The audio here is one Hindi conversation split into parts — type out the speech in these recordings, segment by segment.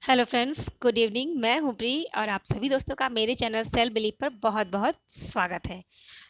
Hello friends, good evening. मैं हूँ प्री और आप सभी दोस्तों का मेरे चैनल सेल्फ बिलीव पर बहुत बहुत स्वागत है।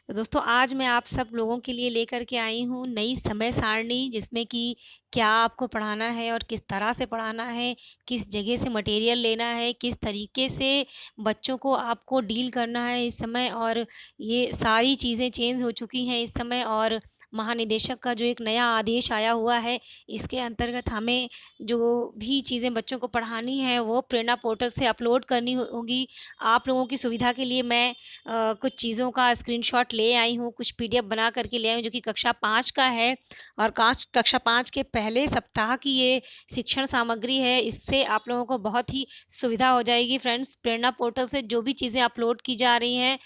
तो दोस्तों, आज मैं आप सब लोगों के लिए लेकर के आई हूँ नई समय सारणी, जिसमें कि क्या आपको पढ़ाना है और किस तरह से पढ़ाना है, किस जगह से मटेरियल लेना है, किस तरीके से बच्चों को आपको डील करना है इस समय। और ये सारी चीज़ें चेंज हो चुकी हैं इस समय, और महानिदेशक का जो एक नया आदेश आया हुआ है, इसके अंतर्गत हमें जो भी चीज़ें बच्चों को पढ़ानी है वो प्रेरणा पोर्टल से अपलोड करनी होगी। आप लोगों की सुविधा के लिए मैं कुछ चीज़ों का स्क्रीनशॉट ले आई हूँ, कुछ पीडीएफ बना करके ले आई हूँ जो कि कक्षा 5 का है। और कक्षा 5 के पहले सप्ताह की ये शिक्षण सामग्री है। इससे आप लोगों को बहुत ही सुविधा हो जाएगी फ्रेंड्स। प्रेरणा पोर्टल से जो भी चीज़ें अपलोड की जा रही हैं,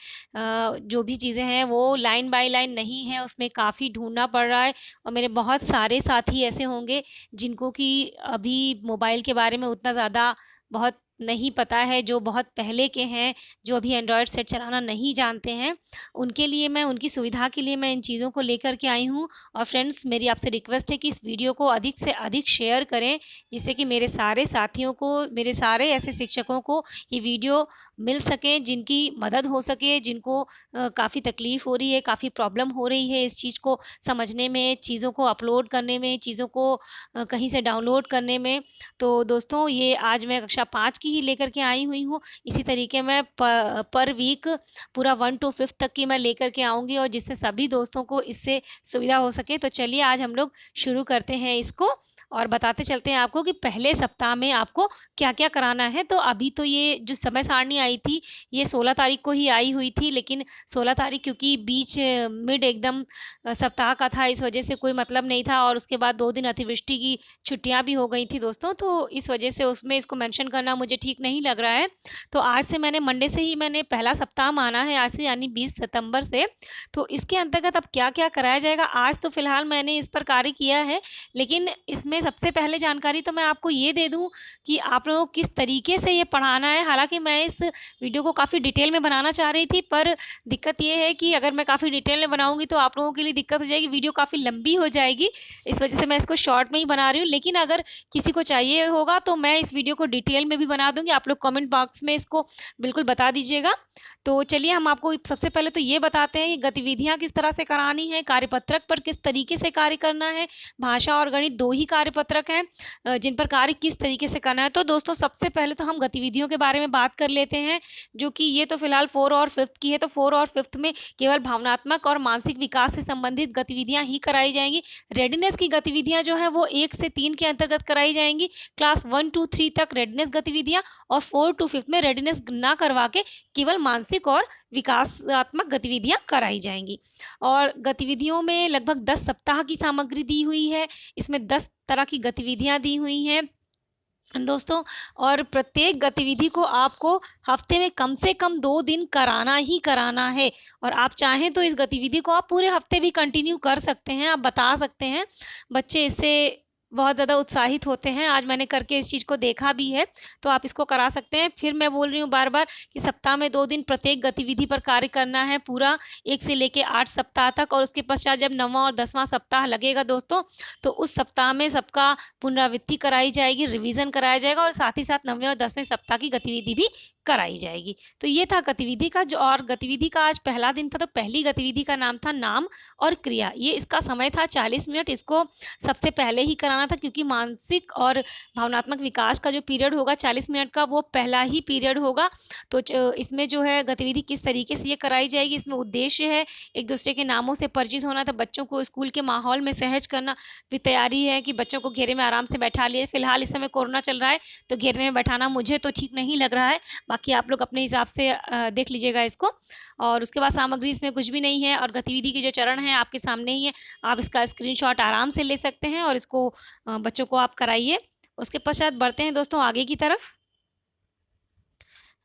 जो भी चीज़ें हैं वो लाइन बाय लाइन नहीं है, उसमें काफ़ी ढूंढना पड़ रहा है। और मेरे बहुत सारे साथी ऐसे होंगे जिनको कि अभी मोबाइल के बारे में उतना ज़्यादा बहुत नहीं पता है, जो बहुत पहले के हैं, जो अभी एंड्रॉयड सेट चलाना नहीं जानते हैं, उनके लिए मैं, उनकी सुविधा के लिए मैं इन चीज़ों को लेकर के आई हूँ। और फ्रेंड्स, मेरी आपसे रिक्वेस्ट है कि इस वीडियो को अधिक से अधिक शेयर करें, जिससे कि मेरे सारे साथियों को, मेरे सारे ऐसे शिक्षकों को ये वीडियो मिल सके, जिनकी मदद हो सके, जिनको काफ़ी तकलीफ़ हो रही है, काफ़ी प्रॉब्लम हो रही है इस चीज़ को समझने में, चीज़ों को अपलोड करने में, चीज़ों को कहीं से डाउनलोड करने में। तो दोस्तों, ये आज मैं कक्षा 5 की ही लेकर के आई हुई हूँ। इसी तरीके मैं पर वीक पूरा 1 टू 5th तक की मैं लेकर के आऊँगी, और जिससे सभी दोस्तों को इससे सुविधा हो सके। तो चलिए आज हम लोग शुरू करते हैं इसको, और बताते चलते हैं आपको कि पहले सप्ताह में आपको क्या-क्या कराना है। तो अभी तो ये जो समय सारणी आई थी, ये 16 तारीख को ही आई हुई थी, लेकिन 16 तारीख क्योंकि बीच मिड एकदम सप्ताह का था, इस वजह से कोई मतलब नहीं था। और उसके बाद 2 दिन अतिवृष्टि की छुट्टियाँ भी हो गई थी दोस्तों, तो इस वजह से उसमें इसको मेंशन करना मुझे ठीक नहीं लग रहा है। तो आज से मैंने मंडे से ही मैंने पहला सप्ताह माना है, आज से यानी 20 सितंबर से। तो इसके अंतर्गत अब क्या-क्या कराया जाएगा, आज तो फ़िलहाल मैंने इस पर कार्य किया है, लेकिन इसमें सबसे पहले जानकारी तो मैं आपको ये दे दूँ कि आप लोगों को किस तरीके से ये पढ़ाना है। हालाँकि मैं इस वीडियो को काफ़ी डिटेल में बनाना चाह रही थी, पर दिक्कत ये है कि अगर मैं काफ़ी डिटेल में बनाऊँगी तो आप लोगों के लिए दिक्कत हो जाएगी, वीडियो काफ़ी लंबी हो जाएगी। इस वजह से मैं इसको शॉर्ट में ही बना रही हूँ, लेकिन अगर किसी को चाहिए होगा तो मैं इस वीडियो को डिटेल में भी बना दूँगी। आप लोग कमेंट बॉक्स में इसको बिल्कुल बता दीजिएगा। तो चलिए हम आपको सबसे पहले तो ये बताते हैं कि गतिविधियाँ किस तरह से करानी है, कार्यपत्रक पर किस तरीके से कार्य करना है। भाषा और गणित 2 ही कार्यपत्रक हैं जिन पर कार्य किस तरीके से करना है। तो दोस्तों, सबसे पहले तो हम गतिविधियों के बारे में बात कर लेते हैं, जो कि ये तो फिलहाल 4 और 5th की है। तो 4 और 5th में केवल भावनात्मक और मानसिक विकास से संबंधित गतिविधियाँ ही कराई जाएँगी। रेडीनेस की गतिविधियाँ जो हैं वो 1 से 3 के अंतर्गत कराई जाएँगी। क्लास 1 टू 3 तक रेडीनेस गतिविधियाँ, और 4 टू 5th में रेडीनेस ना करवा के केवल मानसिक और विकासात्मक गतिविधियाँ कराई जाएँगी। और गतिविधियों में लगभग 10 सप्ताह की सामग्री दी हुई है। इसमें 10 तरह की गतिविधियाँ दी हुई हैं दोस्तों, और प्रत्येक गतिविधि को आपको हफ्ते में कम से कम 2 दिन कराना ही कराना है। और आप चाहें तो इस गतिविधि को आप पूरे हफ्ते भी कंटिन्यू कर सकते हैं, आप बता सकते हैं। बच्चे इससे बहुत ज़्यादा उत्साहित होते हैं। आज मैंने करके इस चीज़ को देखा भी है, तो आप इसको करा सकते हैं। फिर मैं बोल रही हूँ बार-बार कि सप्ताह में 2 दिन प्रत्येक गतिविधि पर कार्य करना है, पूरा 1 से लेके 8 सप्ताह तक। और उसके पश्चात जब 9वाँ और 10वाँ सप्ताह लगेगा दोस्तों, तो उस सप्ताह में सबका पुनरावृत्ति कराई जाएगी, रिवीजन कराया जाएगा, और साथ ही साथ 9वें और 10वें सप्ताह की गतिविधि भी कराई जाएगी। तो ये था गतिविधि का जो, और गतिविधि का आज पहला दिन था। तो पहली गतिविधि का नाम था नाम और क्रिया। ये इसका समय था 40 मिनट। इसको सबसे पहले ही कराना था, क्योंकि मानसिक और भावनात्मक विकास का जो पीरियड होगा 40 मिनट का, वो पहला ही पीरियड होगा। तो इसमें जो है गतिविधि किस तरीके से ये कराई जाएगी, इसमें उद्देश्य है एक दूसरे के नामों से परिचित होना था, बच्चों को स्कूल के माहौल में सहज करना। फिर तैयारी है कि बच्चों को घेरे में आराम से बैठा लिए। फिलहाल इस समय कोरोना चल रहा है, तो घेरे में बैठाना मुझे तो ठीक नहीं लग रहा है, बाकी आप लोग अपने हिसाब से देख लीजिएगा इसको। और उसके बाद सामग्री इसमें कुछ भी नहीं है, और गतिविधि के जो चरण हैं आपके सामने ही है, आप इसका स्क्रीनशॉट आराम से ले सकते हैं और इसको बच्चों को आप कराइए। उसके पश्चात बढ़ते हैं दोस्तों आगे की तरफ।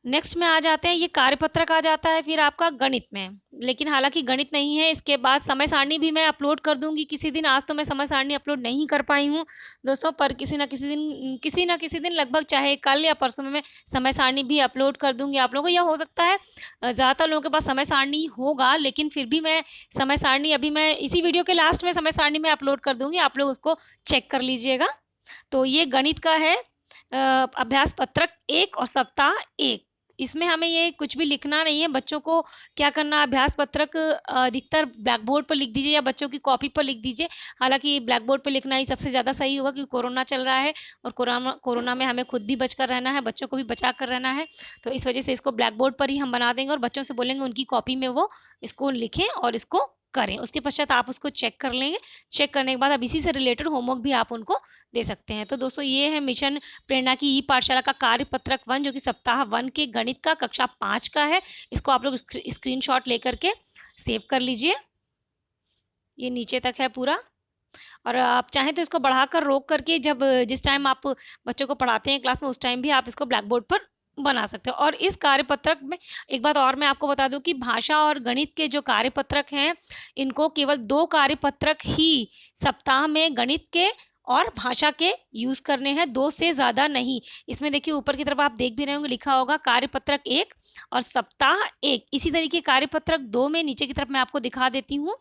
नेक्स्ट में आ जाते हैं, ये कार्यपत्रक आ जाता है फिर आपका गणित में। लेकिन हालांकि गणित नहीं है, इसके बाद समय सारणी भी मैं अपलोड कर दूंगी किसी दिन। आज तो मैं समय सारणी अपलोड नहीं कर पाई हूँ दोस्तों, पर किसी ना किसी दिन लगभग, चाहे कल या परसों में मैं समय सारणी भी अपलोड कर दूंगी आप लोगों को। यह हो सकता है ज़्यादातर लोगों के पास समय सारणी होगा, लेकिन फिर भी मैं समय सारणी अभी मैं इसी वीडियो के लास्ट में समय सारणी में अपलोड कर दूंगी, आप लोग उसको चेक कर लीजिएगा। तो ये गणित का है। अभ्यास पत्रक 1 और सप्ताह 1। इसमें हमें ये कुछ भी लिखना नहीं है। बच्चों को क्या करना है, अभ्यास पत्रक अधिकतर ब्लैक बोर्ड पर लिख दीजिए या बच्चों की कॉपी पर लिख दीजिए। हालाँकि ब्लैक बोर्ड पे लिखना ही सबसे ज़्यादा सही होगा, क्योंकि कोरोना चल रहा है और कोरोना में हमें खुद भी बचकर रहना है, बच्चों को भी बचा कर रहना है। तो इस वजह से इसको ब्लैक बोर्ड पर ही हम बना देंगे और बच्चों से बोलेंगे उनकी कॉपी में वो इसको लिखें और इसको करें। उसके पश्चात आप उसको चेक कर लेंगे। चेक करने के बाद अब इसी से रिलेटेड होमवर्क भी आप उनको दे सकते हैं। तो दोस्तों, ये है मिशन प्रेरणा की ई पाठशाला का कार्यपत्रक 1, जो कि सप्ताह 1 के गणित का कक्षा 5 का है। इसको आप लोग स्क्रीनशॉट लेकर के सेव कर लीजिए। ये नीचे तक है पूरा, और आप चाहें तो इसको बढ़ाकर रोक करके जब जिस टाइम आप बच्चों को पढ़ाते हैं क्लास में, उस टाइम भी आप इसको ब्लैक बोर्ड पर बना सकते हो। और इस कार्यपत्रक में एक बात और मैं आपको बता दूं कि भाषा और गणित के जो कार्यपत्रक हैं, इनको केवल 2 कार्यपत्रक ही सप्ताह में गणित के और भाषा के यूज़ करने हैं, 2 से ज़्यादा नहीं। इसमें देखिए ऊपर की तरफ आप देख भी रहे होंगे, लिखा होगा कार्यपत्रक 1 और सप्ताह 1। इसी तरीके कार्यपत्रक 2 में नीचे की तरफ मैं आपको दिखा देती हूँ।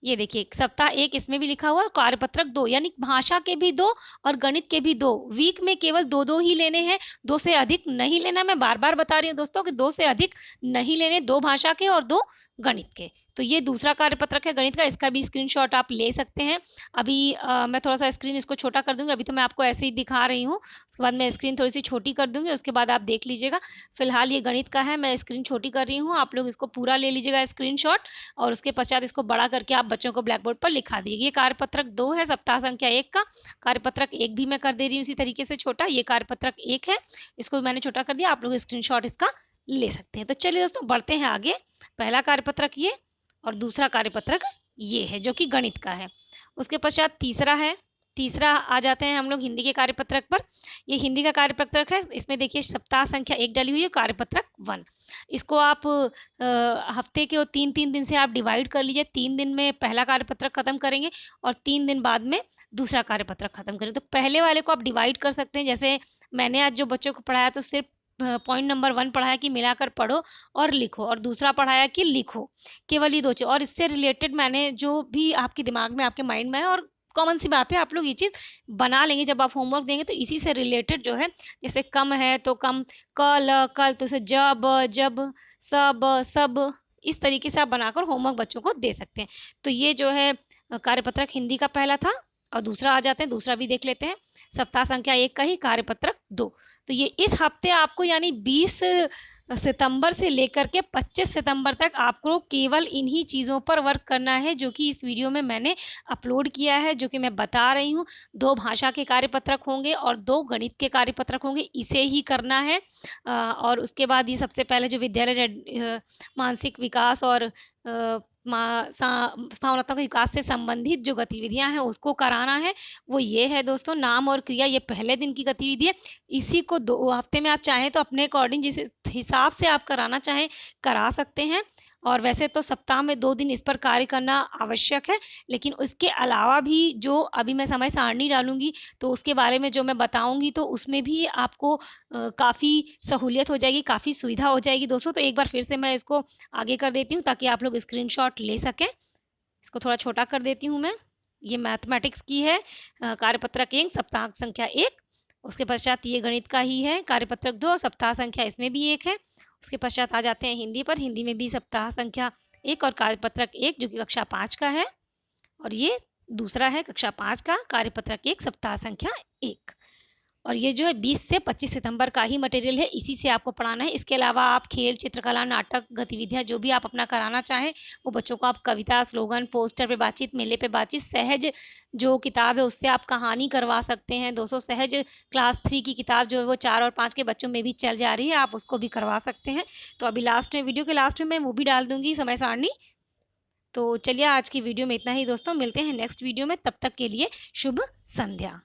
ये देखिए सप्ताह 1 इसमें भी लिखा हुआ है, कार्यपत्रक 2, यानी भाषा के भी 2 और गणित के भी 2। वीक में केवल 2-2 ही लेने हैं, 2 से अधिक नहीं लेना। मैं बार-बार बता रही हूँ दोस्तों कि 2 से अधिक नहीं लेने, 2 भाषा के और 2 गणित के। तो ये दूसरा कार्यपत्रक है गणित का, इसका भी स्क्रीनशॉट आप ले सकते हैं। अभी मैं थोड़ा-सा स्क्रीन इसको छोटा कर दूँगी, अभी तो मैं आपको ऐसे ही दिखा रही हूँ। उसके बाद मैं स्क्रीन थोड़ी-सी छोटी कर दूँगी, उसके बाद आप देख लीजिएगा। फिलहाल ये गणित का है, मैं स्क्रीन छोटी कर रही हूँ, आप लोग इसको पूरा ले लीजिएगा स्क्रीनशॉट और उसके पश्चात इसको बड़ा करके आप बच्चों को ब्लैक बोर्ड पर लिखा दीजिए। ये कार्यपत्रक 2 है सप्ताह संख्या 1 का। कार्यपत्रक 1 भी मैं कर दे रही हूँ इसी तरीके से छोटा। ये कार्यपत्रक 1 है, इसको भी मैंने छोटा कर दिया, आप लोग स्क्रीनशॉट इसका ले सकते हैं। तो चलिए दोस्तों, बढ़ते हैं आगे। पहला कार्यपत्रक ये और दूसरा कार्यपत्रक ये है, जो कि गणित का है। उसके पश्चात तीसरा है। तीसरा आ जाते हैं हम लोग हिंदी के कार्यपत्रक पर। ये हिंदी का कार्यपत्रक है, इसमें देखिए सप्ताह संख्या 1 डली हुई है, कार्यपत्रक 1। इसको आप हफ्ते के 3-3 दिन से आप डिवाइड कर लीजिए। 3 दिन में पहला कार्यपत्रक खत्म करेंगे और 3 दिन बाद में दूसरा कार्यपत्रक खत्म करेंगे। तो पहले वाले को आप डिवाइड कर सकते हैं, जैसे मैंने आज जो बच्चों को पढ़ाया तो सिर्फ पॉइंट नंबर 1 पढ़ाया कि मिलाकर पढ़ो और लिखो, और दूसरा पढ़ाया कि लिखो। केवल ये 2 चीज़, और इससे रिलेटेड मैंने जो भी आपके दिमाग में, आपके माइंड में है, और कॉमन सी बात है, आप लोग ये चीज़ बना लेंगे जब आप होमवर्क देंगे। तो इसी से रिलेटेड जो है, जैसे कम है तो कम, कल, कल, तो इसे जब, जब, सब, सब, इस तरीके से आप बनाकर होमवर्क बच्चों को दे सकते हैं। तो ये जो है कार्यपत्रक हिंदी का पहला था। और दूसरा आ जाते हैं, दूसरा भी देख लेते हैं। सप्ताह संख्या 1 का ही कार्यपत्रक 2। तो ये इस हफ्ते आपको, यानी 20 सितंबर से लेकर के 25 सितंबर तक आपको केवल इन्हीं चीज़ों पर वर्क करना है, जो कि इस वीडियो में मैंने अपलोड किया है, जो कि मैं बता रही हूँ। 2 भाषा के कार्यपत्रक होंगे और 2 गणित के कार्यपत्रक होंगे, इसे ही करना है। और उसके बाद ये सबसे पहले जो विद्यालय मानसिक विकास और भावनात्मक विकास से संबंधित जो गतिविधियां हैं उसको कराना है, वो ये है दोस्तों, नाम और क्रिया। ये पहले दिन की गतिविधि है। इसी को 2 हफ्ते में आप चाहें तो अपने अकॉर्डिंग, जिस हिसाब से आप कराना चाहें करा सकते हैं। और वैसे तो सप्ताह में 2 दिन इस पर कार्य करना आवश्यक है, लेकिन उसके अलावा भी जो अभी मैं समय सारणी डालूँगी तो उसके बारे में जो मैं बताऊँगी, तो उसमें भी आपको काफ़ी सहूलियत हो जाएगी, काफ़ी सुविधा हो जाएगी दोस्तों। तो एक बार फिर से मैं इसको आगे कर देती हूँ ताकि आप लोग स्क्रीनशॉट ले सकें। इसको थोड़ा छोटा कर देती हूँ मैं। ये मैथमेटिक्स की है, कार्यपत्रक 1 सप्ताह संख्या 1। उसके पश्चात ये गणित का ही है, कार्यपत्रक 2, सप्ताह संख्या इसमें भी 1 है। उसके पश्चात आ जाते हैं हिंदी पर। हिंदी में भी सप्ताह संख्या 1 और कार्यपत्रक 1, जो कि कक्षा 5 का है। और ये दूसरा है कक्षा 5 का कार्यपत्रक 1 सप्ताह संख्या 1। और ये जो है 20 से 25 सितंबर का ही मटेरियल है, इसी से आपको पढ़ाना है। इसके अलावा आप खेल, चित्रकला, नाटक, गतिविधियाँ जो भी आप अपना कराना चाहें, वो बच्चों को आप कविता, स्लोगन, पोस्टर पे बातचीत, मेले पे बातचीत, सहज जो किताब है उससे आप कहानी करवा सकते हैं। 200 सहज क्लास 3 की किताब जो है वो 4 और 5 के बच्चों में भी चल जा रही है, आप उसको भी करवा सकते हैं। तो अभी लास्ट में, वीडियो के लास्ट में मैं वो भी डाल दूँगी समय सारणी। तो चलिए, आज की वीडियो में इतना ही दोस्तों, मिलते हैं नेक्स्ट वीडियो में, तब तक के लिए शुभ संध्या।